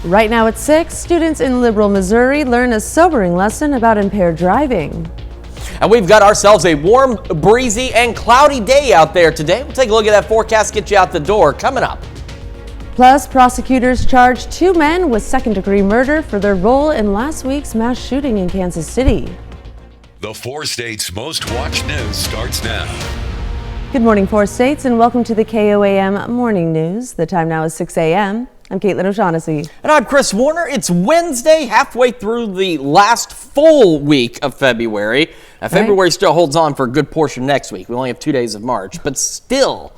Right now at 6, students in Liberal, Missouri learn a sobering lesson about impaired driving. And we've got ourselves a warm, breezy, and cloudy day out there today. We'll take a look at that forecast, get you out the door, coming up. Plus, prosecutors charged 2 men with second-degree murder for their role in last week's mass shooting in Kansas City. The 4 states' most watched news starts now. Good morning, 4 states, and welcome to the KOAM Morning News. The time now is 6 a.m. I'm Caitlin O'Shaughnessy. And I'm Chris Warner. It's Wednesday, halfway through the last full week of February. Now, February still holds on for a good portion next week. We only have 2 days of March, but still,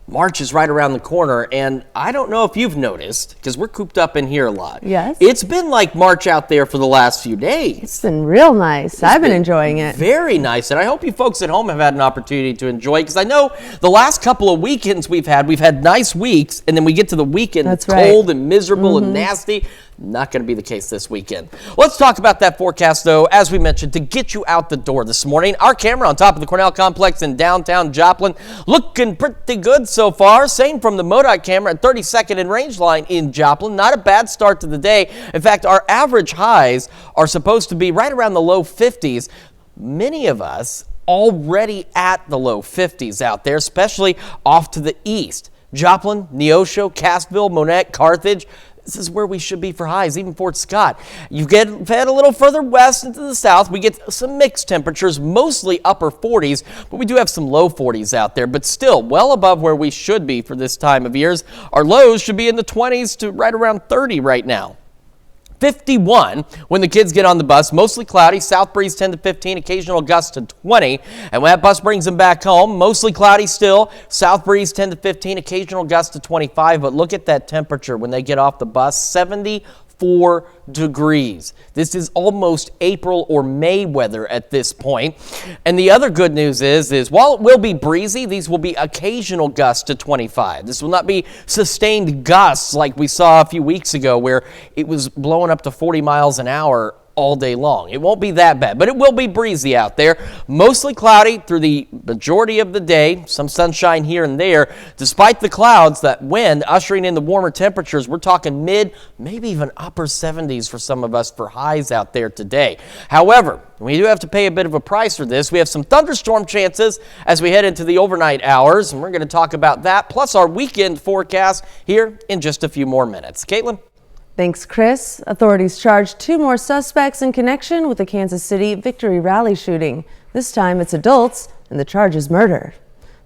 March is right around the corner, and I don't know if you've noticed, because we're cooped up in here a lot. Yes. It's been like March out there for the last few days. It's been real nice. I've been enjoying it. Very nice, and I hope you folks at home have had an opportunity to enjoy it, because I know the last couple of weekends we've had nice weeks, and then we get to the weekend, it's cold and miserable and nasty. Not going to be the case this weekend. Let's talk about that forecast, though, as we mentioned, to get you out the door this morning. Our camera on top of the Cornell Complex in downtown Joplin, looking pretty good so far. Same from the MoDOT camera at 32nd and Range Line in Joplin. Not a bad start to the day. In fact, our average highs are supposed to be right around the low 50s. Many of us already at the low 50s out there, especially off to the east. Joplin, Neosho, Cassville, Monette, Carthage. This is where we should be for highs, even Fort Scott. You get fed a little further west into the south. We get some mixed temperatures, mostly upper 40s, but we do have some low 40s out there, but still well above where we should be for this time of years. Our lows should be in the 20s to right around 30 right now. 51 when the kids get on the bus, mostly cloudy, south breeze 10 to 15, occasional gusts to 20. And when that bus brings them back home, mostly cloudy still, south breeze 10 to 15, occasional gusts to 25. But look at that temperature when they get off the bus, 74 degrees. This is almost April or May weather at this point. And the other good news is while it will be breezy, these will be occasional gusts to 25. This will not be sustained gusts like we saw a few weeks ago where it was blowing up to 40 miles an hour all day long. It won't be that bad, but it will be breezy out there. Mostly cloudy through the majority of the day. Some sunshine here and there. Despite the clouds, that wind ushering in the warmer temperatures, we're talking mid, maybe even upper 70s for some of us for highs out there today. However, we do have to pay a bit of a price for this. We have some thunderstorm chances as we head into the overnight hours, and we're going to talk about that, plus our weekend forecast here in just a few more minutes. Caitlin? Thanks, Chris. Authorities charged 2 more suspects in connection with the Kansas City Victory Rally shooting. This time it's adults, and the charge is murder.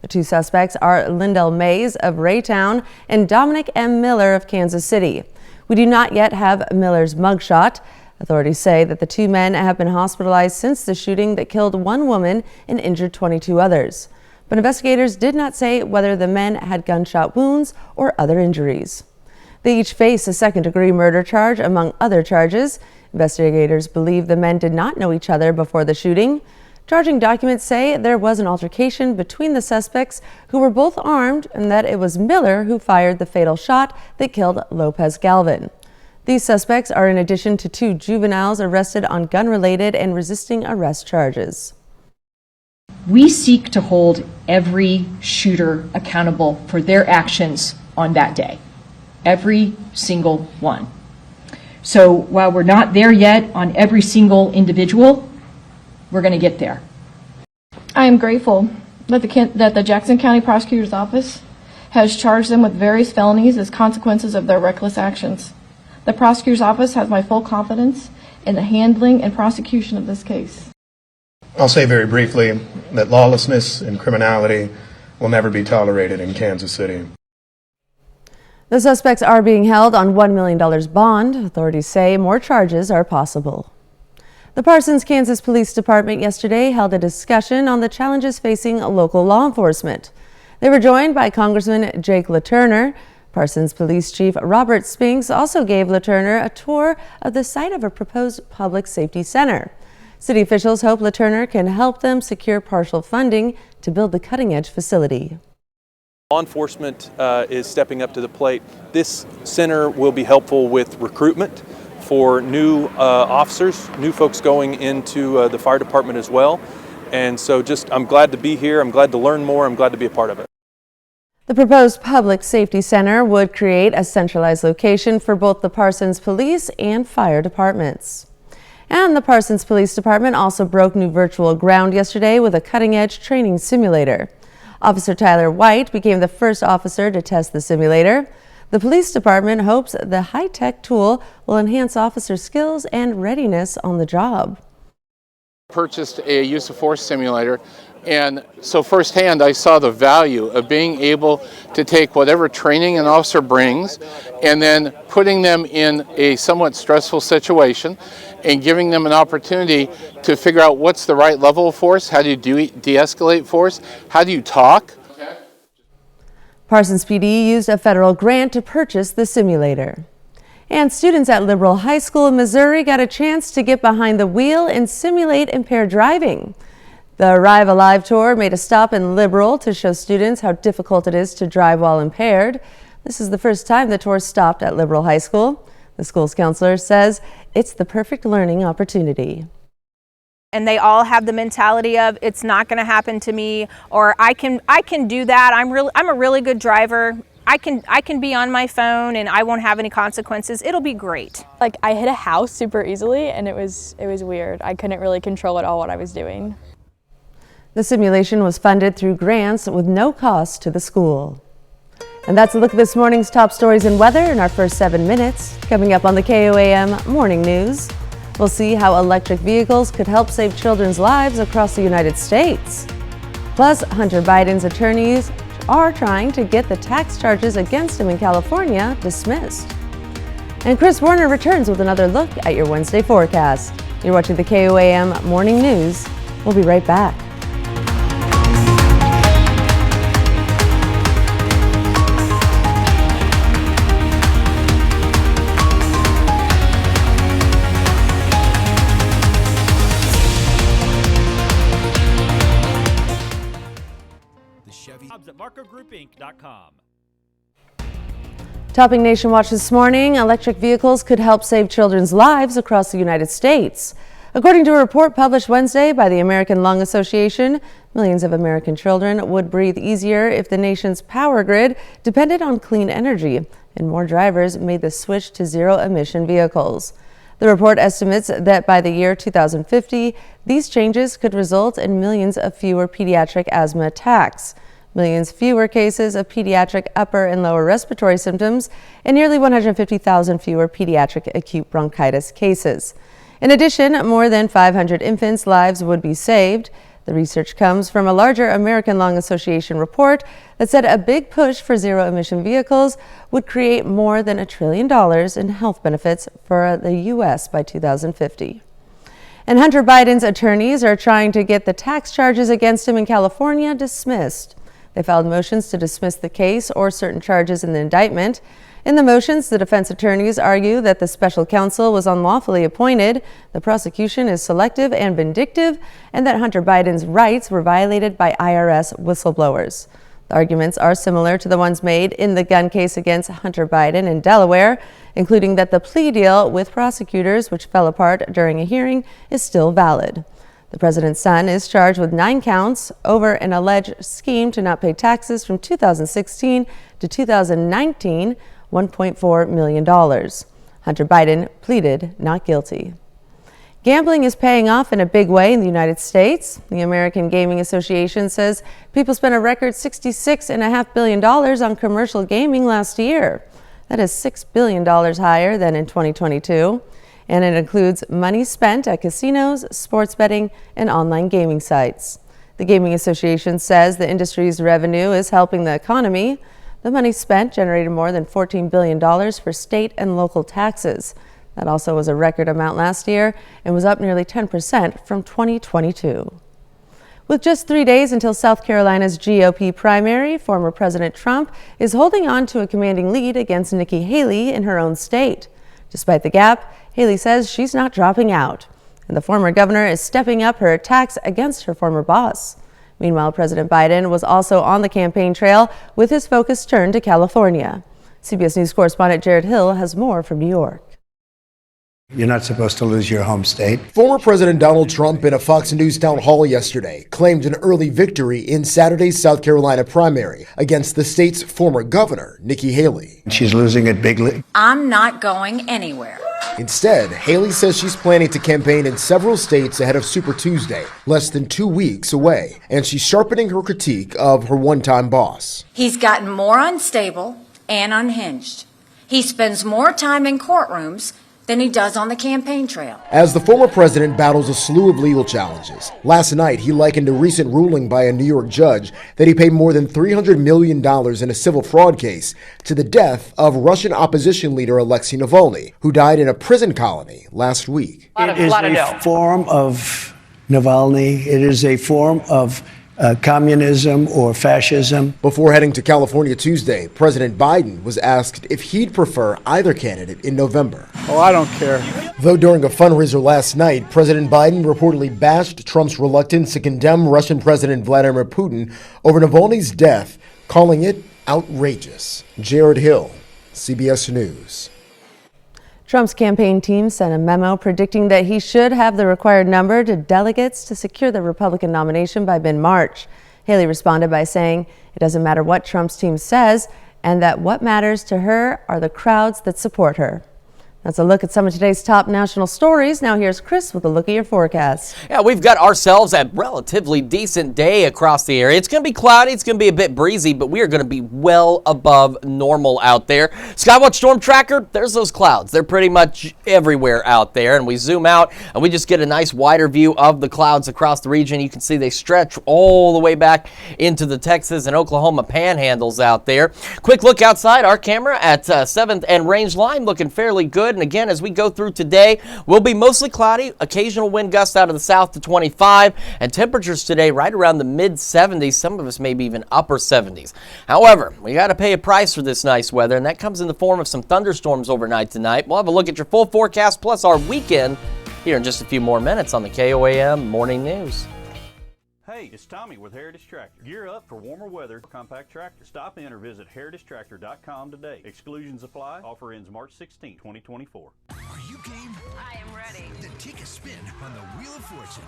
The 2 suspects are Lindell Mays of Raytown and Dominic M. Miller of Kansas City. We do not yet have Miller's mugshot. Authorities say that the 2 men have been hospitalized since the shooting that killed 1 woman and injured 22 others. But investigators did not say whether the men had gunshot wounds or other injuries. They each face a second-degree murder charge, among other charges. Investigators believe the men did not know each other before the shooting. Charging documents say there was an altercation between the suspects, who were both armed, and that it was Miller who fired the fatal shot that killed Lopez Galvin. These suspects are in addition to 2 juveniles arrested on gun-related and resisting arrest charges. We seek to hold every shooter accountable for their actions on that day. Every single one. So while we're not there yet on every single individual, we're going to get there. I am grateful that the Jackson County Prosecutor's Office has charged them with various felonies as consequences of their reckless actions. The Prosecutor's Office has my full confidence in the handling and prosecution of this case. I'll say very briefly that lawlessness and criminality will never be tolerated in Kansas City. The suspects are being held on $1 million bond. Authorities say more charges are possible. The Parsons, Kansas Police Department yesterday held a discussion on the challenges facing local law enforcement. They were joined by Congressman Jake LaTurner. Parsons Police Chief Robert Spinks also gave LaTurner a tour of the site of a proposed public safety center. City officials hope LaTurner can help them secure partial funding to build the cutting-edge facility. Law enforcement is stepping up to the plate. This center will be helpful with recruitment for new officers, new folks going into the fire department as well. And so I'm glad to be here. I'm glad to learn more. I'm glad to be a part of it. The proposed public safety center would create a centralized location for both the Parsons Police and Fire departments. And the Parsons Police Department also broke new virtual ground yesterday with a cutting-edge training simulator. Officer Tyler White became the first officer to test the simulator. The police department hopes the high-tech tool will enhance officer skills and readiness on the job. Purchased a use of force simulator, and so firsthand I saw the value of being able to take whatever training an officer brings and then putting them in a somewhat stressful situation and giving them an opportunity to figure out what's the right level of force, how do you de-escalate force, how do you talk. Parsons PD used a federal grant to purchase the simulator. And students at Liberal High School in Missouri got a chance to get behind the wheel and simulate impaired driving. The Arrive Alive tour made a stop in Liberal to show students how difficult it is to drive while impaired. This is the first time the tour stopped at Liberal High School. The school's counselor says it's the perfect learning opportunity. And they all have the mentality of it's not going to happen to me, or I can do that. I'm a really good driver. I can be on my phone and I won't have any consequences. It'll be great. Like, I hit a house super easily and it was weird. I couldn't really control at all what I was doing. The simulation was funded through grants with no cost to the school. And that's a look at this morning's top stories and weather in our first 7 minutes. Coming up on the KOAM Morning News, we'll see how electric vehicles could help save children's lives across the United States. Plus, Hunter Biden's attorneys are trying to get the tax charges against him in California dismissed. And Chris Warner returns with another look at your Wednesday forecast. You're watching the KOAM Morning News. We'll be right back. At MarcoGroupInc.com. Topping Nation Watch this morning, electric vehicles could help save children's lives across the United States. According to a report published Wednesday by the American Lung Association, millions of American children would breathe easier if the nation's power grid depended on clean energy and more drivers made the switch to zero-emission vehicles. The report estimates that by the year 2050, these changes could result in millions of fewer pediatric asthma attacks, millions fewer cases of pediatric upper and lower respiratory symptoms, and nearly 150,000 fewer pediatric acute bronchitis cases. In addition, more than 500 infants' lives would be saved. The research comes from a larger American Lung Association report that said a big push for zero-emission vehicles would create more than $1 trillion in health benefits for the U.S. by 2050. And Hunter Biden's attorneys are trying to get the tax charges against him in California dismissed. They filed motions to dismiss the case or certain charges in the indictment. In the motions, the defense attorneys argue that the special counsel was unlawfully appointed, the prosecution is selective and vindictive, and that Hunter Biden's rights were violated by IRS whistleblowers. The arguments are similar to the ones made in the gun case against Hunter Biden in Delaware, including that the plea deal with prosecutors, which fell apart during a hearing, is still valid. The president's son is charged with 9 counts over an alleged scheme to not pay taxes from 2016 to 2019, $1.4 million. Hunter Biden pleaded not guilty. Gambling is paying off in a big way in the United States. The American Gaming Association says people spent a record $66.5 billion on commercial gaming last year. That is $6 billion higher than in 2022. And it includes money spent at casinos, sports betting, and online gaming sites. The Gaming Association says the industry's revenue is helping the economy. The money spent generated more than $14 billion for state and local taxes. That also was a record amount last year and was up nearly 10% from 2022. With just 3 days until South Carolina's GOP primary, former President Trump is holding on to a commanding lead against Nikki Haley in her own state. Despite the gap, Haley says she's not dropping out, and the former governor is stepping up her attacks against her former boss. Meanwhile, President Biden was also on the campaign trail with his focus turned to California. CBS News correspondent Jared Hill has more from New York. You're not supposed to lose your home state. Former President Donald Trump, in a Fox News town hall yesterday, claimed an early victory in Saturday's South Carolina primary against the state's former governor, Nikki Haley. She's losing it bigly. I'm not going anywhere. Instead, Haley says she's planning to campaign in several states ahead of Super Tuesday, less than 2 weeks away, and she's sharpening her critique of her one-time boss. He's gotten more unstable and unhinged. He spends more time in courtrooms than he does on the campaign trail. As the former president battles a slew of legal challenges, last night he likened a recent ruling by a New York judge that he paid more than $300 million in a civil fraud case to the death of Russian opposition leader Alexei Navalny, who died in a prison colony last week. It is a form of Navalny. It is a form of communism or fascism. Before heading to California Tuesday, President Biden was asked if he'd prefer either candidate in November. Oh, I don't care. Though during a fundraiser last night, President Biden reportedly bashed Trump's reluctance to condemn Russian President Vladimir Putin over Navalny's death, calling it outrageous. Jared Hill, CBS News. Trump's campaign team sent a memo predicting that he should have the required number of delegates to secure the Republican nomination by mid-March. Haley responded by saying it doesn't matter what Trump's team says and that what matters to her are the crowds that support her. That's a look at some of today's top national stories. Now here's Chris with a look at your forecast. Yeah, we've got ourselves a relatively decent day across the area. It's going to be cloudy. It's going to be a bit breezy, but we are going to be well above normal out there. Skywatch Storm Tracker, there's those clouds. They're pretty much everywhere out there. And we zoom out and we just get a nice wider view of the clouds across the region. You can see they stretch all the way back into the Texas and Oklahoma panhandles out there. Quick look outside our camera at 7th and Range Line, looking fairly good. And again, as we go through today, we'll be mostly cloudy, occasional wind gusts out of the south to 25, and temperatures today right around the mid-70s, some of us maybe even upper 70s. However, we got to pay a price for this nice weather, and that comes in the form of some thunderstorms overnight tonight. We'll have a look at your full forecast plus our weekend here in just a few more minutes on the KOAM Morning News. Hey, it's Tommy with Heritage Tractor. Gear up for warmer weather compact tractor. Stop in or visit heritagetractor.com today. Exclusions apply. Offer ends March 16, 2024. Are you game? I am ready. Then take a spin on the Wheel of Fortune.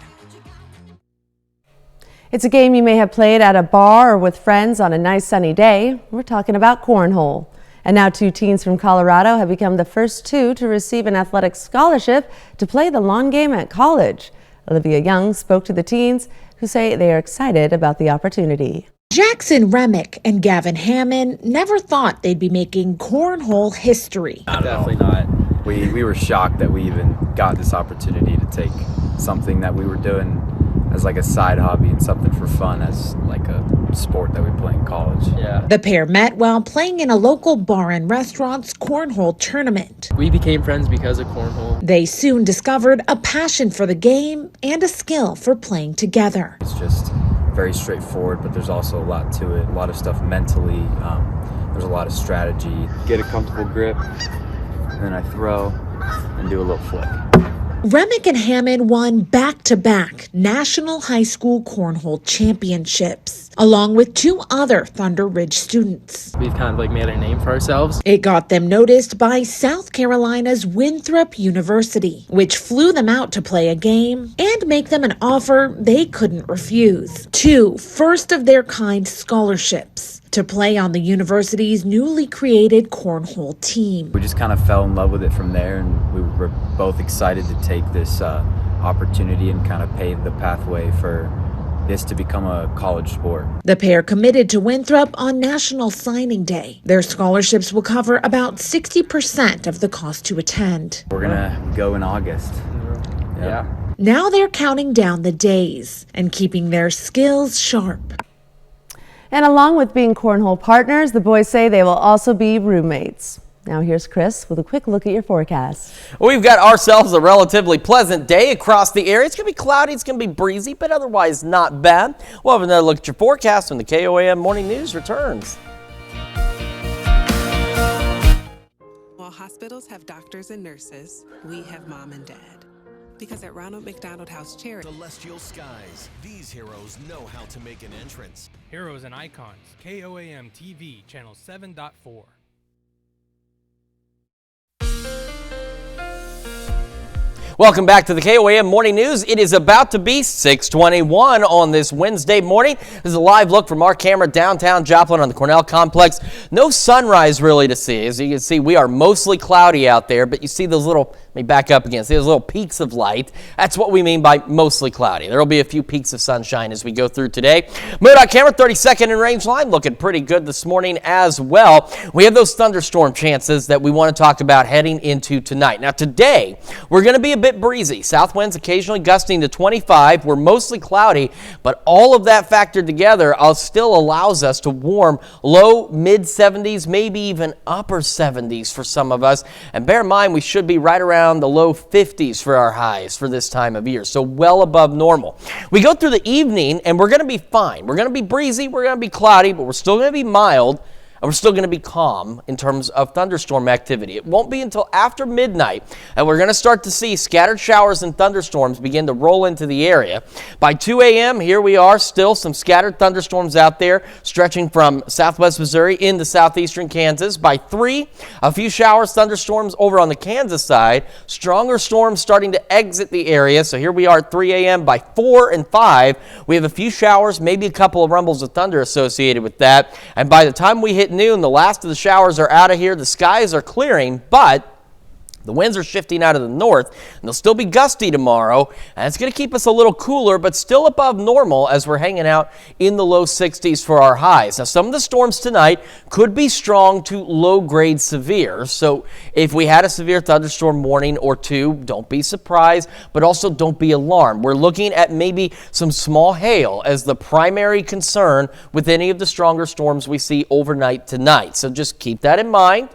It's a game you may have played at a bar or with friends on a nice sunny day. We're talking about cornhole. And now 2 teens from Colorado have become the first 2 to receive an athletic scholarship to play the lawn game at college. Olivia Young spoke to the teens who say they are excited about the opportunity. Jackson Remick and Gavin Hammond never thought they'd be making cornhole history. Definitely not. We were shocked that we even got this opportunity to take something that we were doing as like a side hobby and something for fun as like a sport that we play in college. Yeah. The pair met while playing in a local bar and restaurant's cornhole tournament. We became friends because of cornhole. They soon discovered a passion for the game and a skill for playing together. It's just very straightforward, but there's also a lot to it. A lot of stuff mentally. There's a lot of strategy. Get a comfortable grip, and then I throw and do a little flick. Remick and Hammond won back-to-back National High School Cornhole Championships, along with 2 other Thunder Ridge students. We've kind of made a name for ourselves. It got them noticed by South Carolina's Winthrop University, which flew them out to play a game and make them an offer they couldn't refuse. 2 first-of-their-kind scholarships to play on the university's newly created cornhole team. We just kind of fell in love with it from there, and we were both excited to take this opportunity and kind of pave the pathway for this to become a college sport. The pair committed to Winthrop on National Signing Day. Their scholarships will cover about 60% of the cost to attend. We're gonna go in August. Yeah. Now they're counting down the days and keeping their skills sharp. And along with being cornhole partners, the boys say they will also be roommates. Now here's Chris with a quick look at your forecast. We've got ourselves a relatively pleasant day across the area. It's going to be cloudy, it's going to be breezy, but otherwise not bad. We'll have another look at your forecast when the KOAM Morning News returns. While hospitals have doctors and nurses, we have mom and dad. Because at Ronald McDonald House Charity, Celestial skies. These heroes know how to make an entrance. Heroes and Icons, KOAM TV, channel 7.4. Welcome back to the KOAM Morning News. It is about to be 6:21 on this Wednesday morning. This is a live look from our camera downtown Joplin on the Cornell Complex. No sunrise really to see. As you can see, we are mostly cloudy out there, but you see those little, let me back up again, see those little peaks of light. That's what we mean by mostly cloudy. There will be a few peaks of sunshine as we go through today. MoDOT camera, 32nd and range line, looking pretty good this morning as well. We have those thunderstorm chances that we want to talk about heading into tonight. Now today, we're going to be a bit breezy. South winds occasionally gusting to 25. We're mostly cloudy, but all of that factored together still allows us to warm low, mid 70s, maybe even upper 70s for some of us. And bear in mind, we should be right around the low 50s for our highs for this time of year, so well above normal. We go through the evening and we're going to be fine. We're going to be breezy, we're going to be cloudy, but we're still going to be mild. And we're still going to be calm in terms of thunderstorm activity. It won't be until after midnight that we're going to start to see scattered showers and thunderstorms begin to roll into the area. By 2 a.m., here we are, still some scattered thunderstorms out there stretching from southwest Missouri into southeastern Kansas. By 3, a few showers, thunderstorms over on the Kansas side. Stronger storms starting to exit the area. So here we are at 3 a.m. By 4 and 5, we have a few showers, maybe a couple of rumbles of thunder associated with that. And by the time we hit noon, the last of the showers are out of here. The skies are clearing, but the winds are shifting out of the north, and they'll still be gusty tomorrow, and it's going to keep us a little cooler, but still above normal as we're hanging out in the low 60s for our highs. Now, some of the storms tonight could be strong to low-grade severe, so if we had a severe thunderstorm warning or two, don't be surprised, but also don't be alarmed. We're looking at maybe some small hail as the primary concern with any of the stronger storms we see overnight tonight, so just keep that in mind,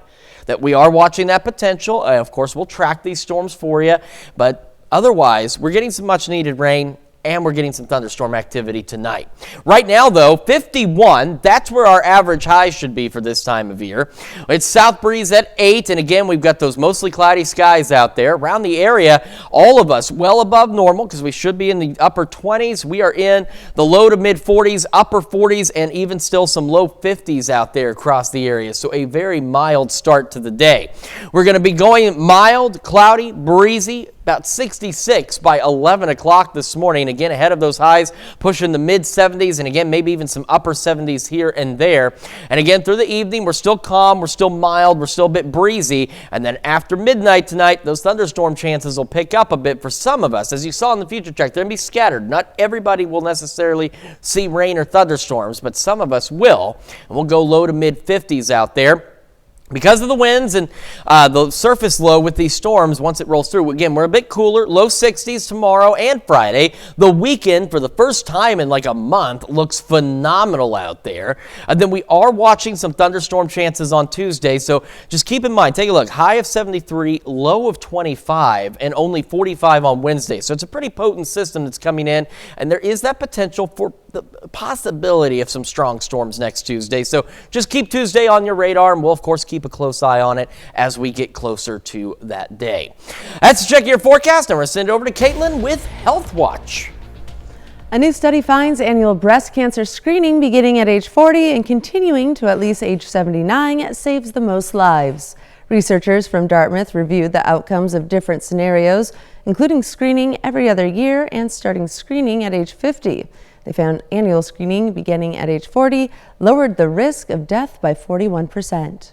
that we are watching that potential. Of course, we'll track these storms for you, but otherwise, we're getting some much needed rain and we're getting some thunderstorm activity tonight. Right now, though, 51, that's where our average high should be for this time of year. It's south breeze at 8, and again, we've got those mostly cloudy skies out there. Around the area, all of us well above normal because we should be in the upper 20s. We are in the low to mid 40s, upper 40s, and even still some low 50s out there across the area. So a very mild start to the day. We're going to be going mild, cloudy, breezy, about 66 by 11 o'clock this morning. Again, ahead of those highs, pushing the mid 70s, and again, maybe even some upper 70s here and there. And again, through the evening, we're still calm, we're still mild, we're still a bit breezy. And then after midnight tonight, those thunderstorm chances will pick up a bit for some of us. As you saw in the future track, they're going to be scattered. Not everybody will necessarily see rain or thunderstorms, but some of us will. And we'll go low to mid 50s out there. Because of the winds and the surface low with these storms, once it rolls through, again, we're a bit cooler, low 60s tomorrow and Friday. The weekend, for the first time in like a month, looks phenomenal out there. And then we are watching some thunderstorm chances on Tuesday, so just keep in mind, take a look, high of 73, low of 25, and only 45 on Wednesday. So it's a pretty potent system that's coming in, and there is that potential for the possibility of some strong storms next Tuesday. So just keep Tuesday on your radar, and we'll, of course, keep a close eye on it as we get closer to that day. That's Check Your Forecast, and we're going to send it over to Caitlin with Health Watch. A new study finds annual breast cancer screening beginning at age 40 and continuing to at least age 79 saves the most lives. Researchers from Dartmouth reviewed the outcomes of different scenarios, including screening every other year and starting screening at age 50. They found annual screening beginning at age 40 lowered the risk of death by 41%.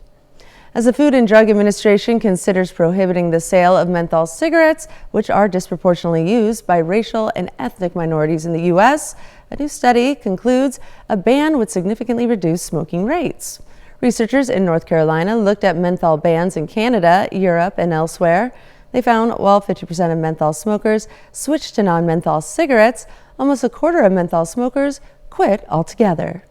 As the Food and Drug Administration considers prohibiting the sale of menthol cigarettes, which are disproportionately used by racial and ethnic minorities in the U.S., a new study concludes a ban would significantly reduce smoking rates. Researchers in North Carolina looked at menthol bans in Canada, Europe, and elsewhere. They found while 50% of menthol smokers switched to non-menthol cigarettes, almost a quarter of menthol smokers quit altogether.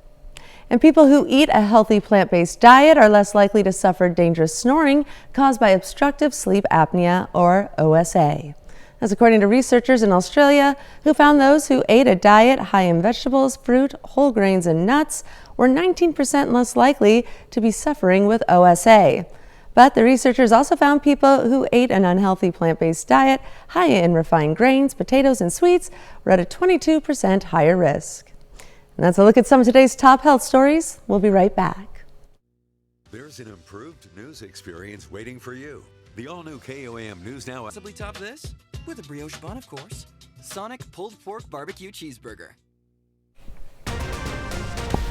And people who eat a healthy plant-based diet are less likely to suffer dangerous snoring caused by obstructive sleep apnea, or OSA. That's according to researchers in Australia who found those who ate a diet high in vegetables, fruit, whole grains, and nuts were 19% less likely to be suffering with OSA. But the researchers also found people who ate an unhealthy plant-based diet high in refined grains, potatoes, and sweets were at a 22% higher risk. And that's a look at some of today's top health stories. We'll be right back. There's an improved news experience waiting for you. The all-new KOAM News Now. Possibly top this? With a brioche bun, of course. Sonic Pulled Pork Barbecue Cheeseburger.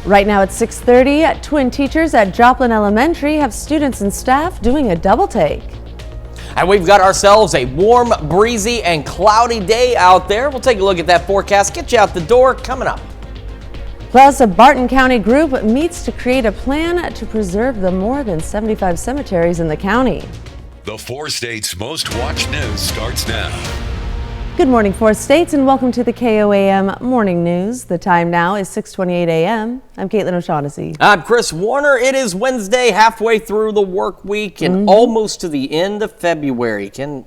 Right now at 6:30, twin teachers at Joplin Elementary have students and staff doing a double take. And we've got ourselves a warm, breezy, and cloudy day out there. We'll take a look at that forecast, get you out the door, coming up. Plus, a Barton County group meets to create a plan to preserve the more than 75 cemeteries in the county. The 4 states' most watched news starts now. Good morning, 4 states, and welcome to the KOAM Morning News. The time now is 6:28 a.m. I'm Caitlin O'Shaughnessy. I'm Chris Warner. It is Wednesday, halfway through the work week and almost to the end of February. That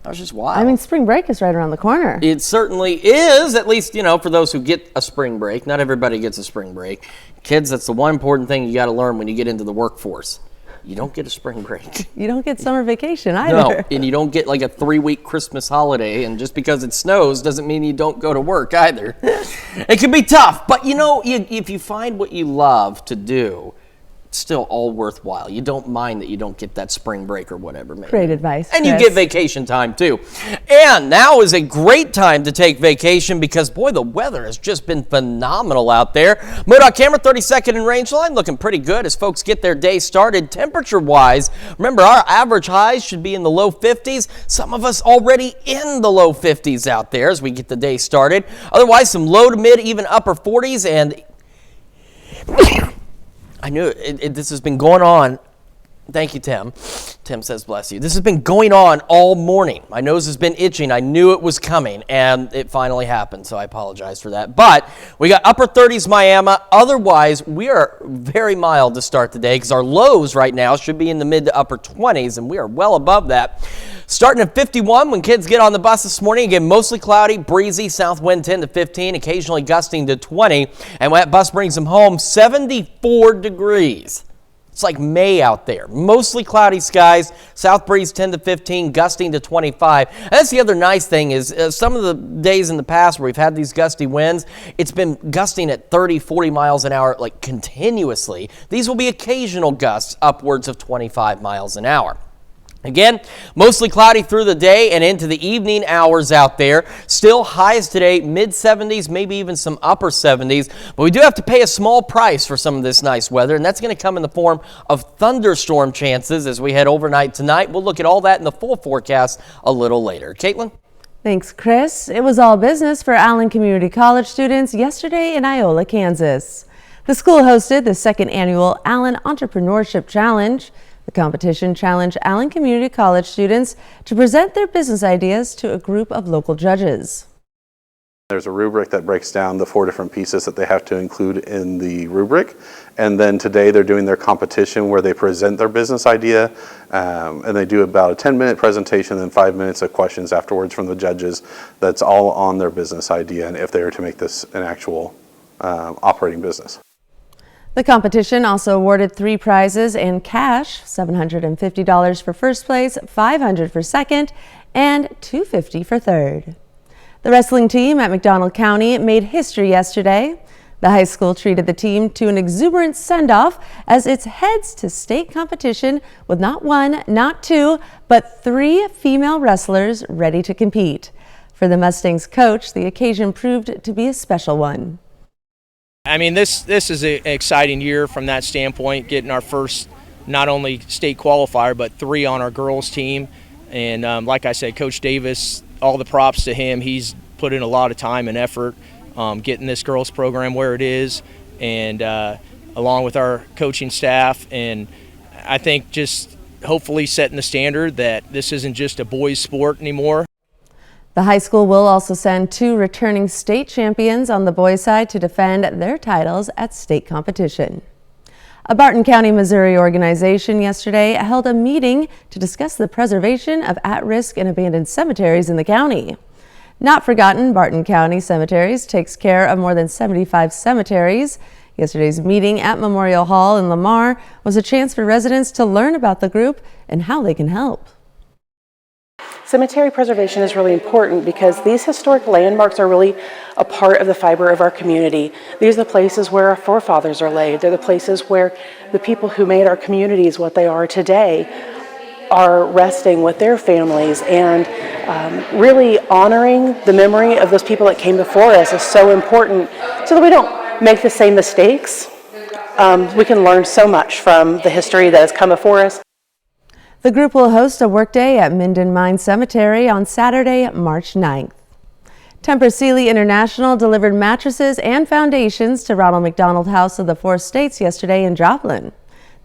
was just wild. I mean, spring break is right around the corner. It certainly is, at least, for those who get a spring break. Not everybody gets a spring break. Kids, that's the one important thing you got to learn when you get into the workforce. You don't get a spring break. You don't get summer vacation either. No, and you don't get like a 3-week Christmas holiday, and just because it snows doesn't mean you don't go to work either. It can be tough, but if you find what you love to do, it's still all worthwhile. You don't mind that you don't get that spring break or whatever. Maybe. Great advice, And you get vacation time too. And now is a great time to take vacation because, boy, the weather has just been phenomenal out there. MoDOT camera 32nd and range line looking pretty good as folks get their day started. Temperature-wise, remember our average highs should be in the low 50s. Some of us already in the low 50s out there as we get the day started. Otherwise, some low to mid, even upper 40s, and I knew it. This has been going on. Thank you, Tim. Tim says, bless you. This has been going on all morning. My nose has been itching. I knew it was coming, and it finally happened, so I apologize for that. But we got upper 30s Miami. Otherwise, we are very mild to start the day because our lows right now should be in the mid to upper 20s, and we are well above that. Starting at 51 when kids get on the bus this morning. Again, mostly cloudy, breezy, south wind 10 to 15, occasionally gusting to 20. And when that bus brings them home, 74 degrees. It's like May out there. Mostly cloudy skies, south breeze 10 to 15, gusting to 25. And that's the other nice thing is some of the days in the past where we've had these gusty winds, it's been gusting at 30, 40 miles an hour like continuously. These will be occasional gusts upwards of 25 miles an hour. Again, mostly cloudy through the day and into the evening hours out there. Still highs today, mid-70s, maybe even some upper 70s. But we do have to pay a small price for some of this nice weather, and that's going to come in the form of thunderstorm chances as we head overnight tonight. We'll look at all that in the full forecast a little later. Caitlin? Thanks, Chris. It was all business for Allen Community College students yesterday in Iola, Kansas. The school hosted the second annual Allen Entrepreneurship Challenge. The competition challenged Allen Community College students to present their business ideas to a group of local judges. There's a rubric that breaks down the 4 different pieces that they have to include in the rubric. And then today they're doing their competition where they present their business idea and they do about a 10-minute presentation and 5 minutes of questions afterwards from the judges. That's all on their business idea and if they were to make this an actual operating business. The competition also awarded 3 prizes in cash, $750 for first place, $500 for second, and $250 for third. The wrestling team at McDonald County made history yesterday. The high school treated the team to an exuberant send-off as it heads to state competition with not 1, not 2, but 3 female wrestlers ready to compete. For the Mustangs coach, the occasion proved to be a special one. I mean, this is an exciting year from that standpoint, getting our first not only state qualifier, but 3 on our girls team. And like I said, Coach Davis, all the props to him. He's put in a lot of time and effort getting this girls program where it is, and along with our coaching staff. And I think just hopefully setting the standard that this isn't just a boys' sport anymore. The high school will also send 2 returning state champions on the boys' side to defend their titles at state competition. A Barton County, Missouri organization yesterday held a meeting to discuss the preservation of at-risk and abandoned cemeteries in the county. Not Forgotten Barton County Cemeteries takes care of more than 75 cemeteries. Yesterday's meeting at Memorial Hall in Lamar was a chance for residents to learn about the group and how they can help. Cemetery preservation is really important because these historic landmarks are really a part of the fiber of our community. These are the places where our forefathers are laid. They're the places where the people who made our communities what they are today are resting with their families, and really honoring the memory of those people that came before us is so important so that we don't make the same mistakes. We can learn so much from the history that has come before us. The group will host a workday at Minden Mine Cemetery on Saturday, March 9th. Tempur Sealy International delivered mattresses and foundations to Ronald McDonald House of the Four States yesterday in Joplin.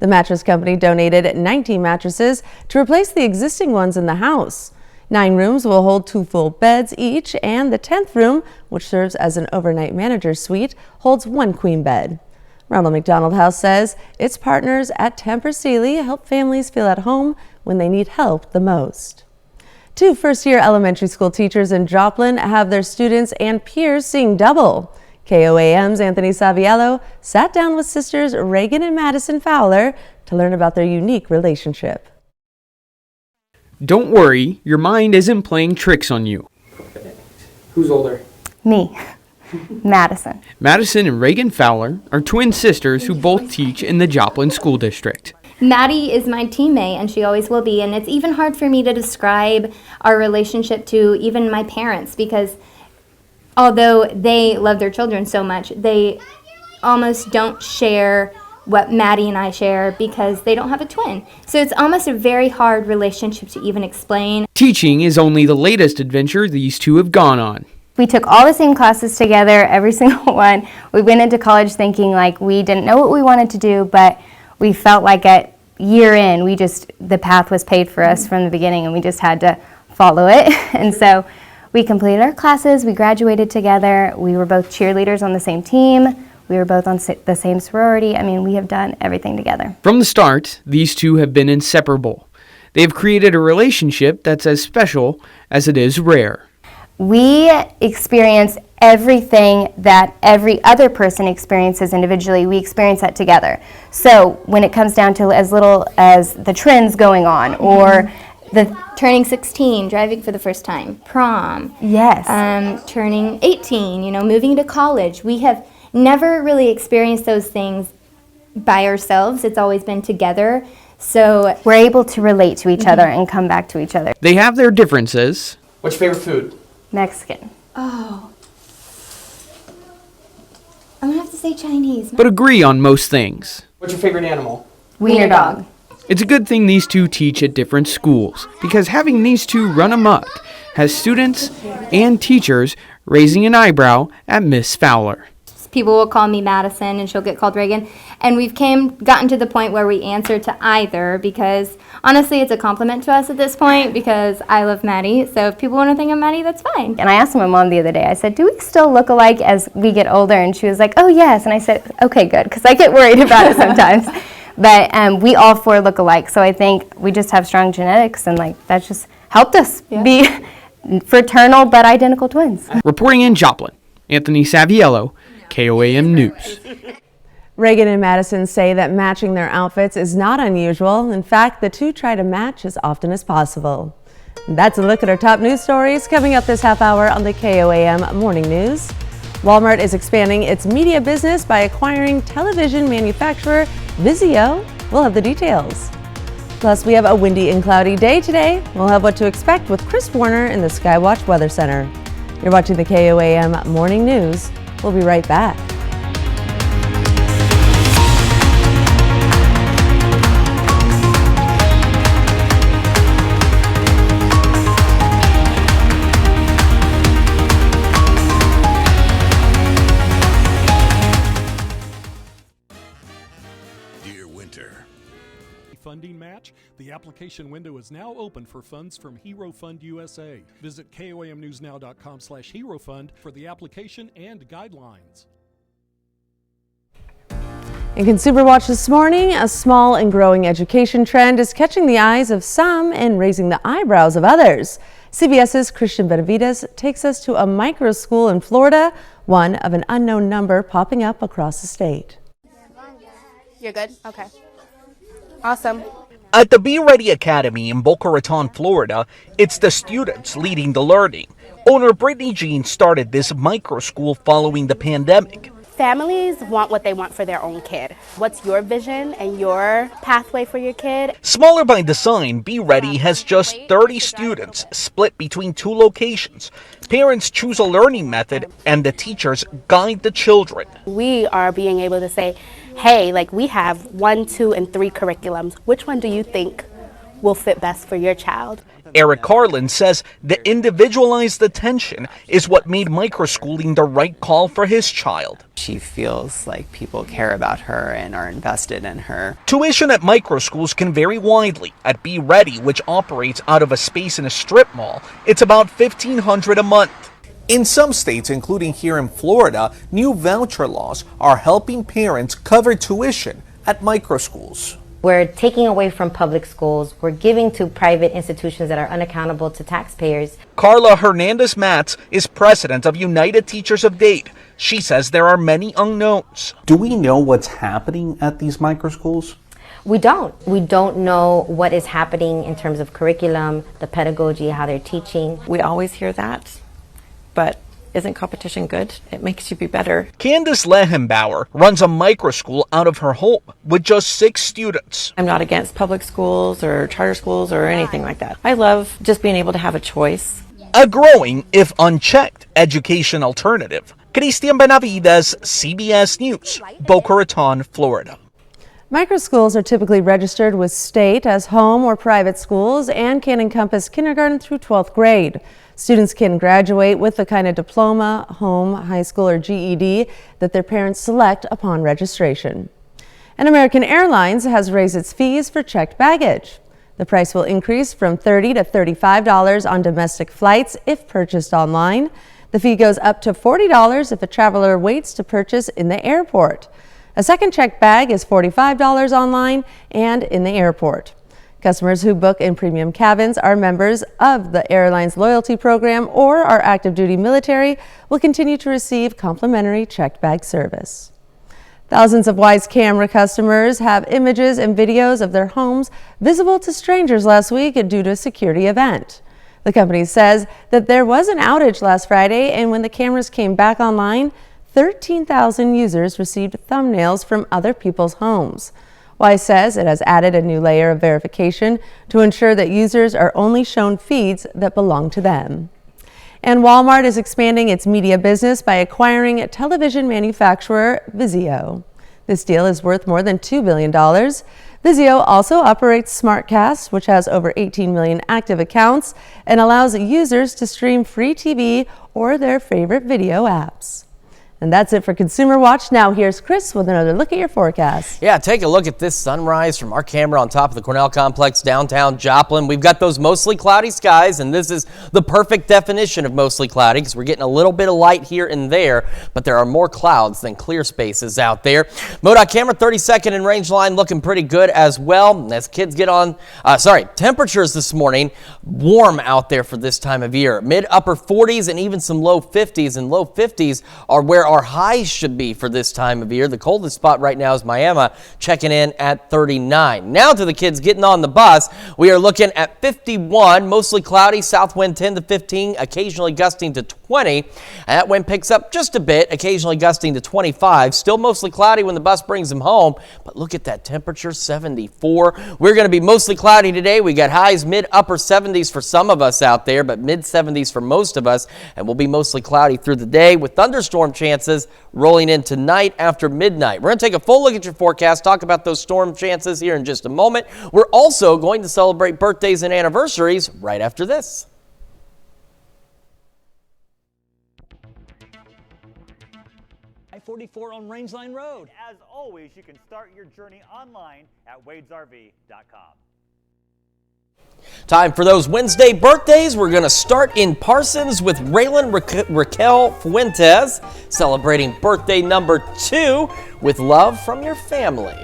The mattress company donated 19 mattresses to replace the existing ones in the house. 9 rooms will hold 2 full beds each, and the 10th room, which serves as an overnight manager's suite, holds 1 queen bed. Ronald McDonald House says its partners at Tempur Sealy help families feel at home when they need help the most. 2 first-year elementary school teachers in Joplin have their students and peers seeing double. KOAM's Anthony Saviello sat down with sisters Reagan and Madison Fowler to learn about their unique relationship. Don't worry, your mind isn't playing tricks on you. Who's older? Me. Madison. Madison and Reagan Fowler are twin sisters who both teach in the Joplin School District. Maddie is my teammate, and she always will be, and it's even hard for me to describe our relationship to even my parents, because although they love their children so much, they almost don't share what Maddie and I share because they don't have a twin. So it's almost a very hard relationship to even explain. Teaching is only the latest adventure these two have gone on. We took all the same classes together, every single one. We went into college thinking like we didn't know what we wanted to do, but we felt like at year in, the path was paid for us from the beginning, and we just had to follow it. And so we completed our classes, we graduated together, we were both cheerleaders on the same team, we were both on the same sorority. I mean, we have done everything together. From the start, these two have been inseparable. They have created a relationship that's as special as it is rare. We experience everything that every other person experiences individually. We experience that together. So when it comes down to as little as the trends going on, or the turning 16, driving for the first time, prom, yes, turning 18, moving to college, we have never really experienced those things by ourselves. It's always been together. So we're able to relate to each other and come back to each other. They have their differences. What's your favorite food? Mexican. Oh. I'm gonna have to say Chinese. But agree on most things. What's your favorite animal? Wiener dog. It's a good thing these two teach at different schools, because having these two run amok has students and teachers raising an eyebrow at Miss Fowler. People will call me Madison and she'll get called Reagan. And we've gotten to the point where we answer to either, because honestly it's a compliment to us at this point because I love Maddie. So if people want to think I'm Maddie, that's fine. And I asked my mom the other day, I said, do we still look alike as we get older? And she was like, oh yes. And I said, okay, good, because I get worried about it sometimes. But we all 4 look alike. So I think we just have strong genetics, and that's just helped us be fraternal but identical twins. Reporting in Joplin, Anthony Saviello, KOAM News. Reagan and Madison say that matching their outfits is not unusual. In fact, the two try to match as often as possible. That's a look at our top news stories coming up this half hour on the KOAM Morning News. Walmart is expanding its media business by acquiring television manufacturer Vizio. We'll have the details. Plus, we have a windy and cloudy day today. We'll have what to expect with Chris Warner in the Skywatch Weather Center. You're watching the KOAM Morning News. We'll be right back. Dear Winter. Funding match. The application window is now open for funds from Hero Fund USA. Visit koamnewsnow.com/HeroFund for the application and guidelines. In Consumer Watch this morning, a small and growing education trend is catching the eyes of some and raising the eyebrows of others. CBS's Christian Benavides takes us to a micro school in Florida, one of an unknown number popping up across the state. You're good? Okay. Awesome. At the Be Ready Academy in Boca Raton, Florida, it's the students leading the learning. Owner Brittany Jean started this micro school following the pandemic. Families want what they want for their own kid. What's your vision and your pathway for your kid? Smaller by design, Be Ready has just 30 students split between 2 locations. Parents choose a learning method and the teachers guide the children. We are being able to say, hey, like we have 1, 2, and 3 curriculums. Which one do you think will fit best for your child? Eric Carlin says the individualized attention is what made microschooling the right call for his child. She feels like people care about her and are invested in her. Tuition at microschools can vary widely. At Be Ready, which operates out of a space in a strip mall, it's about $1,500 a month. In some states, including here in Florida, new voucher laws are helping parents cover tuition at microschools. We're taking away from public schools. We're giving to private institutions that are unaccountable to taxpayers. Carla Hernandez-Matz is president of United Teachers of Dade. She says there are many unknowns. Do we know what's happening at these microschools? We don't. We don't know what is happening in terms of curriculum, the pedagogy, how they're teaching. We always hear that, but isn't competition good? It makes you be better. Candace Lehenbauer runs a microschool out of her home with just 6 students. I'm not against public schools or charter schools or anything like that. I love just being able to have a choice. A growing, if unchecked, education alternative. Cristian Benavides, CBS News, Boca Raton, Florida. Microschools are typically registered with state as home or private schools and can encompass kindergarten through 12th grade. Students can graduate with the kind of diploma, home, high school, or GED that their parents select upon registration. And American Airlines has raised its fees for checked baggage. The price will increase from $30 to $35 on domestic flights if purchased online. The fee goes up to $40 if a traveler waits to purchase in the airport. A second checked bag is $45 online and in the airport. Customers who book in premium cabins are members of the airline's loyalty program or are active duty military will continue to receive complimentary checked bag service. Thousands of Wise camera customers have images and videos of their homes visible to strangers last week due to a security event. The company says that there was an outage last Friday, and when the cameras came back online, 13,000 users received thumbnails from other people's homes. Wise says it has added a new layer of verification to ensure that users are only shown feeds that belong to them. And Walmart is expanding its media business by acquiring television manufacturer Vizio. This deal is worth more than $2 billion. Vizio also operates SmartCast, which has over 18 million active accounts and allows users to stream free TV or their favorite video apps. And that's it for Consumer Watch. Now here's Chris with another look at your forecast. Yeah, take a look at this sunrise from our camera on top of the Cornell Complex, downtown Joplin. We've got those mostly cloudy skies, and this is the perfect definition of mostly cloudy because we're getting a little bit of light here and there, but there are more clouds than clear spaces out there. MoDOT camera 32nd and range line looking pretty good as well. As kids get on, temperatures this morning, warm out there for this time of year. Mid-upper 40s and even some low 50s, and low 50s are where our highs should be for this time of year. The coldest spot right now is Miami, checking in at 39. Now to the kids getting on the bus. We are looking at 51, mostly cloudy, south wind 10 to 15, occasionally gusting to 20. And that wind picks up just a bit, occasionally gusting to 25. Still mostly cloudy when the bus brings them home, but look at that temperature, 74. We're going to be mostly cloudy today. We got highs mid-upper 70s for some of us out there, but mid-70s for most of us, and we'll be mostly cloudy through the day with thunderstorm chances rolling in tonight after midnight. We're going to take a full look at your forecast, talk about those storm chances here in just a moment. We're also going to celebrate birthdays and anniversaries right after this. I-44 on Rangeline Road. As always, you can start your journey online at wadesrv.com. Time for those Wednesday birthdays. We're going to start in Parsons with Raylan Raquel Fuentes, celebrating birthday number 2 with love from your family.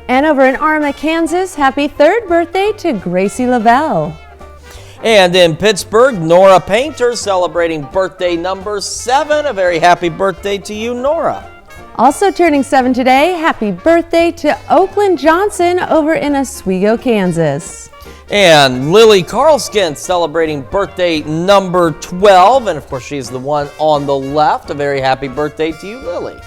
And over in Arma, Kansas, happy 3rd birthday to Gracie Lavelle. And in Pittsburgh, Nora Painter celebrating birthday number 7. A very happy birthday to you, Nora. Also turning 7 today, happy birthday to Oakland Johnson over in Oswego, Kansas. And Lily Carlskin celebrating birthday number 12. And of course, she's the one on the left. A very happy birthday to you, Lily.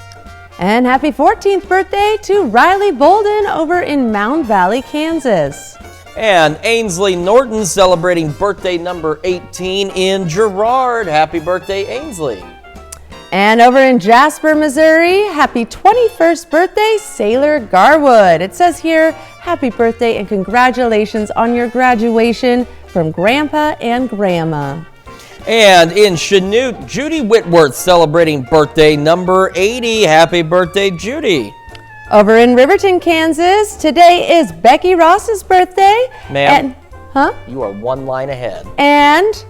And happy 14th birthday to Riley Bolden over in Mound Valley, Kansas. And Ainsley Norton celebrating birthday number 18 in Girard. Happy birthday, Ainsley. And over in Jasper, Missouri, happy 21st birthday, Sailor Garwood. It says here, happy birthday and congratulations on your graduation from Grandpa and Grandma. And in Chanute, Judy Whitworth celebrating birthday number 80. Happy birthday, Judy. Over in Riverton, Kansas, today is Becky Ross's birthday. Ma'am, huh? You are one line ahead. And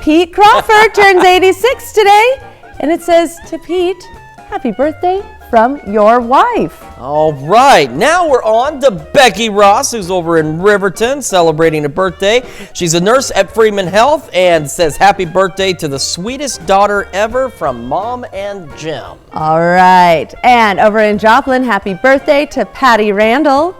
Pete Crawford turns 86 today. And it says to Pete, happy birthday from your wife. All right, now we're on to Becky Ross, who's over in Riverton celebrating a birthday. She's a nurse at Freeman Health and says happy birthday to the sweetest daughter ever from Mom and Jim. All right, and over in Joplin, happy birthday to Patty Randall.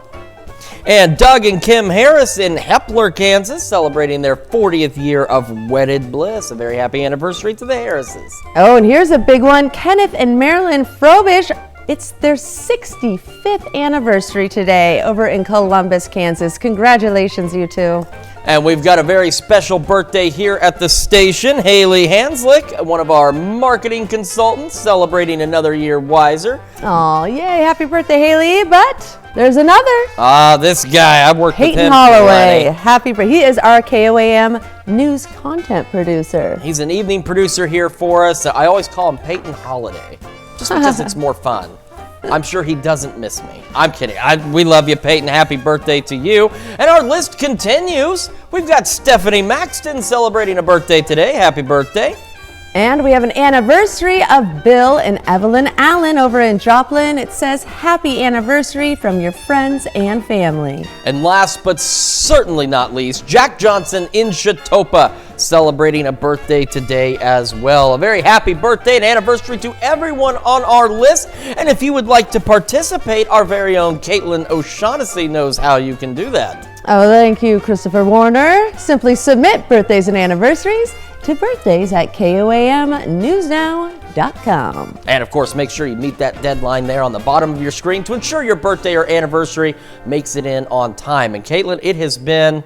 And Doug and Kim Harris in Hepler, Kansas, celebrating their 40th year of wedded bliss. A very happy anniversary to the Harrises. Oh, and here's a big one. Kenneth and Marilyn Frobish. It's their 65th anniversary today over in Columbus, Kansas. Congratulations, you two. And we've got a very special birthday here at the station. Haley Hanslick, one of our marketing consultants, celebrating another year wiser. Oh, yay. Happy birthday, Haley. But there's another. This guy. I've worked with him. Peyton Holloway. Happy birthday. He is our KOAM news content producer. He's an evening producer here for us. I always call him Peyton Holiday, just because it's more fun. I'm sure he doesn't miss me. I'm kidding. We love you, Peyton. Happy birthday to you. And our list continues. We've got Stephanie Maxton celebrating a birthday today. Happy birthday. And we have an anniversary of Bill and Evelyn Allen over in Joplin. It says, happy anniversary from your friends and family. And last but certainly not least, Jack Johnson in Chetopa celebrating a birthday today as well. A very happy birthday and anniversary to everyone on our list. And if you would like to participate, our very own Caitlin O'Shaughnessy knows how you can do that. Oh, thank you, Christopher Warner. Simply submit birthdays and anniversaries to birthdays@KOAMnewsnow.com. And of course, make sure you meet that deadline there on the bottom of your screen to ensure your birthday or anniversary makes it in on time. And Caitlin, it has been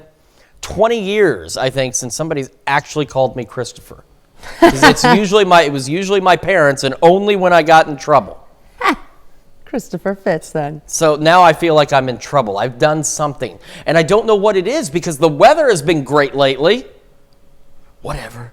20 years, I think, since somebody's actually called me Christopher. It was usually my parents, and only when I got in trouble. Christopher fits then. So now I feel like I'm in trouble. I've done something, and I don't know what it is because the weather has been great lately. Whatever.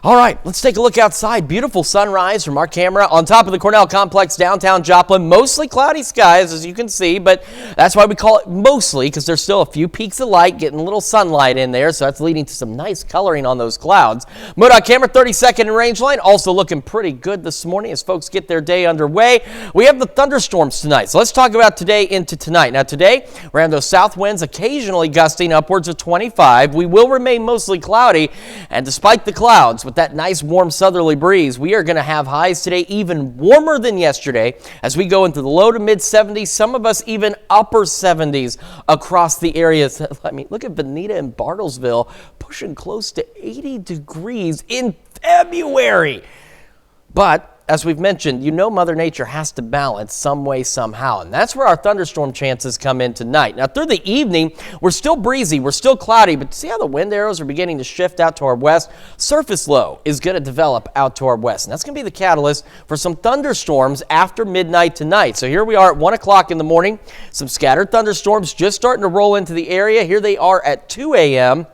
All right, let's take a look outside. Beautiful sunrise from our camera on top of the Cornell Complex, downtown Joplin. Mostly cloudy skies, as you can see, but that's why we call it mostly, because there's still a few peaks of light, getting a little sunlight in there, so that's leading to some nice coloring on those clouds. MoDOT camera, 32nd and range line, also looking pretty good this morning as folks get their day underway. We have the thunderstorms tonight, so let's talk about today into tonight. Now today, we're having those south winds occasionally gusting upwards of 25. We will remain mostly cloudy, and despite the clouds, with that nice warm southerly breeze, we are going to have highs today even warmer than yesterday as we go into the low to mid 70s, some of us even upper 70s across the areas. I mean, look at Bonita and Bartlesville pushing close to 80 degrees in February. But as we've mentioned, Mother Nature has to balance some way, somehow. And that's where our thunderstorm chances come in tonight. Now, through the evening, we're still breezy, we're still cloudy, but see how the wind arrows are beginning to shift out to our west? Surface low is going to develop out to our west. And that's going to be the catalyst for some thunderstorms after midnight tonight. So here we are at 1 o'clock in the morning. Some scattered thunderstorms just starting to roll into the area. Here they are at 2 a.m.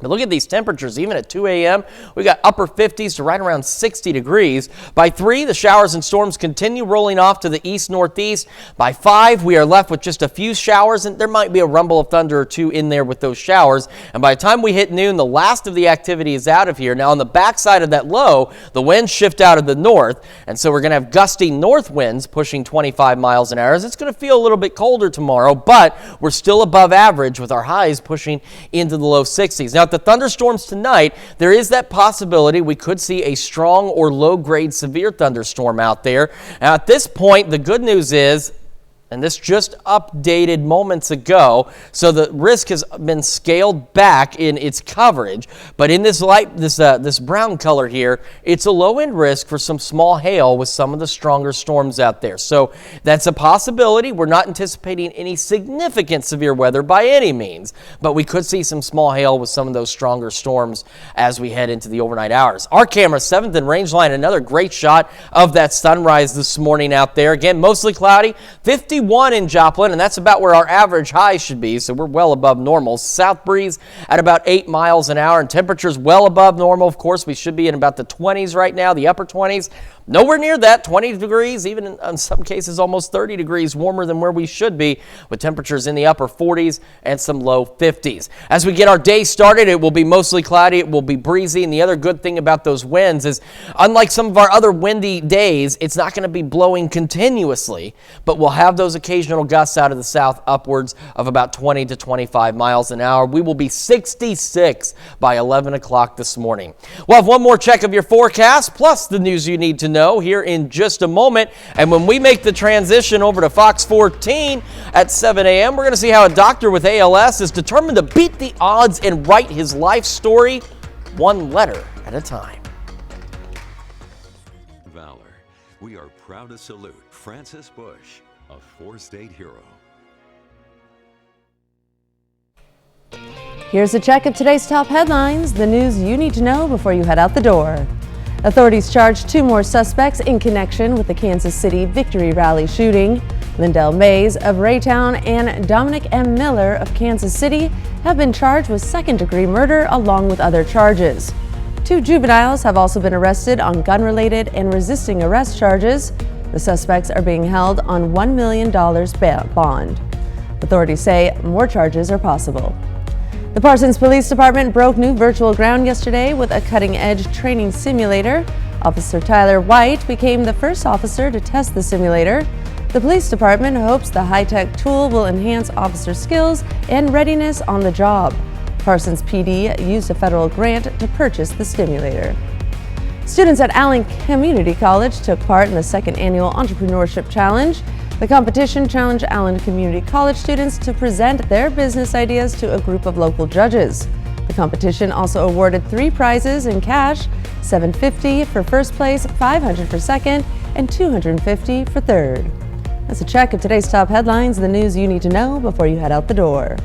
But look at these temperatures. Even at 2 a.m., we got upper 50s to right around 60 degrees. By 3, the showers and storms continue rolling off to the east-northeast. By 5, we are left with just a few showers, and there might be a rumble of thunder or two in there with those showers. And by the time we hit noon, the last of the activity is out of here. Now, on the backside of that low, the winds shift out of the north, and so we're going to have gusty north winds pushing 25 miles an hour. It's going to feel a little bit colder tomorrow, but we're still above average with our highs pushing into the low 60s. Now, at the thunderstorms tonight, there is that possibility we could see a strong or low-grade severe thunderstorm out there. Now, at this point, the good news is, and this just updated moments ago, so the risk has been scaled back in its coverage. But in this this brown color here, it's a low-end risk for some small hail with some of the stronger storms out there. So that's a possibility. We're not anticipating any significant severe weather by any means, but we could see some small hail with some of those stronger storms as we head into the overnight hours. Our camera, 7th and Rangeline, another great shot of that sunrise this morning out there. Again, mostly cloudy, 51 in Joplin, and that's about where our average high should be, so we're well above normal. South breeze at about 8 miles an hour, and temperatures well above normal. Of course, we should be in about the 20s right now, the upper 20s. Nowhere near that, 20 degrees, even in some cases almost 30 degrees warmer than where we should be, with temperatures in the upper 40s and some low 50s. As we get our day started, it will be mostly cloudy, it will be breezy, and the other good thing about those winds is, unlike some of our other windy days, it's not going to be blowing continuously, but we'll have those occasional gusts out of the south upwards of about 20 to 25 miles an hour. We will be 66 by 11 o'clock this morning. We'll have one more check of your forecast, plus the news you need to know here in just a moment. And when we make the transition over to Fox 14 at 7 a.m., we're going to see how a doctor with ALS is determined to beat the odds and write his life story one letter at a time. Valor. We are proud to salute Francis Bush, a four-state hero. Here's a check of today's top headlines, the news you need to know before you head out the door. Authorities charged 2 more suspects in connection with the Kansas City Victory Rally shooting. Lindell Mays of Raytown and Dominic M. Miller of Kansas City have been charged with second-degree murder along with other charges. 2 juveniles have also been arrested on gun-related and resisting arrest charges. The suspects are being held on $1 million bond. Authorities say more charges are possible. The Parsons Police Department broke new virtual ground yesterday with a cutting-edge training simulator. Officer Tyler White became the first officer to test the simulator. The police department hopes the high-tech tool will enhance officer skills and readiness on the job. Parsons PD used a federal grant to purchase the simulator. Students at Allen Community College took part in the 2nd annual Entrepreneurship Challenge. The competition challenged Allen Community College students to present their business ideas to a group of local judges. The competition also awarded 3 prizes in cash, $750 for first place, $500 for second, and $250 for third. That's a check of today's top headlines, the news you need to know before you head out the door.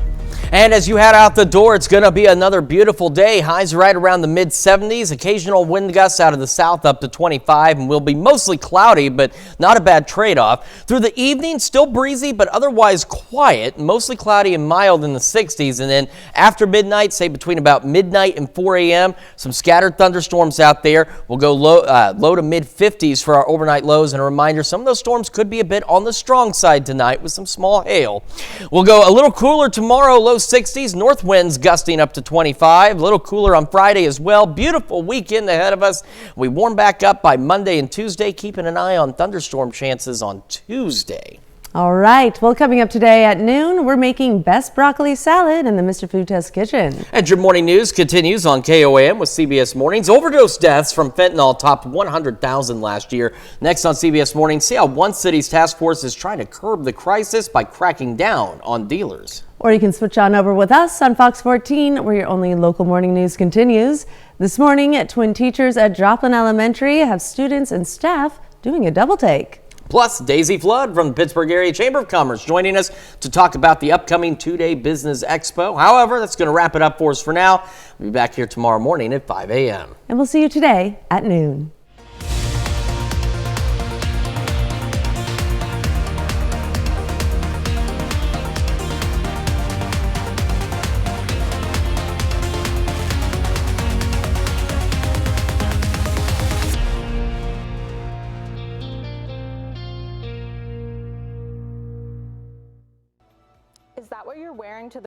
And as you head out the door, it's going to be another beautiful day. Highs right around the mid-70s. Occasional wind gusts out of the south up to 25, and will be mostly cloudy, but not a bad trade-off. Through the evening, still breezy, but otherwise quiet. Mostly cloudy and mild in the 60s. And then after midnight, say between about midnight and 4 a.m., some scattered thunderstorms out there. We'll go low to mid-50s for our overnight lows. And a reminder, some of those storms could be a bit on the strong side tonight with some small hail. We'll go a little cooler tomorrow, low 60s, north winds gusting up to 25. A little cooler on Friday as well. Beautiful weekend ahead of us. We warm back up by Monday and Tuesday, keeping an eye on thunderstorm chances on Tuesday. All right, well, coming up today at noon, we're making best broccoli salad in the Mr. Food Test kitchen. And your morning news continues on KOAM with CBS Mornings. Overdose deaths from fentanyl topped 100,000 last year. Next on CBS Mornings, see how one city's task force is trying to curb the crisis by cracking down on dealers. Or you can switch on over with us on Fox 14, where your only local morning news continues. This morning, twin teachers at Joplin Elementary have students and staff doing a double take. Plus, Daisy Flood from the Pittsburgh Area Chamber of Commerce joining us to talk about the upcoming 2-day business expo. However, that's going to wrap it up for us for now. We'll be back here tomorrow morning at 5 a.m. And we'll see you today at noon.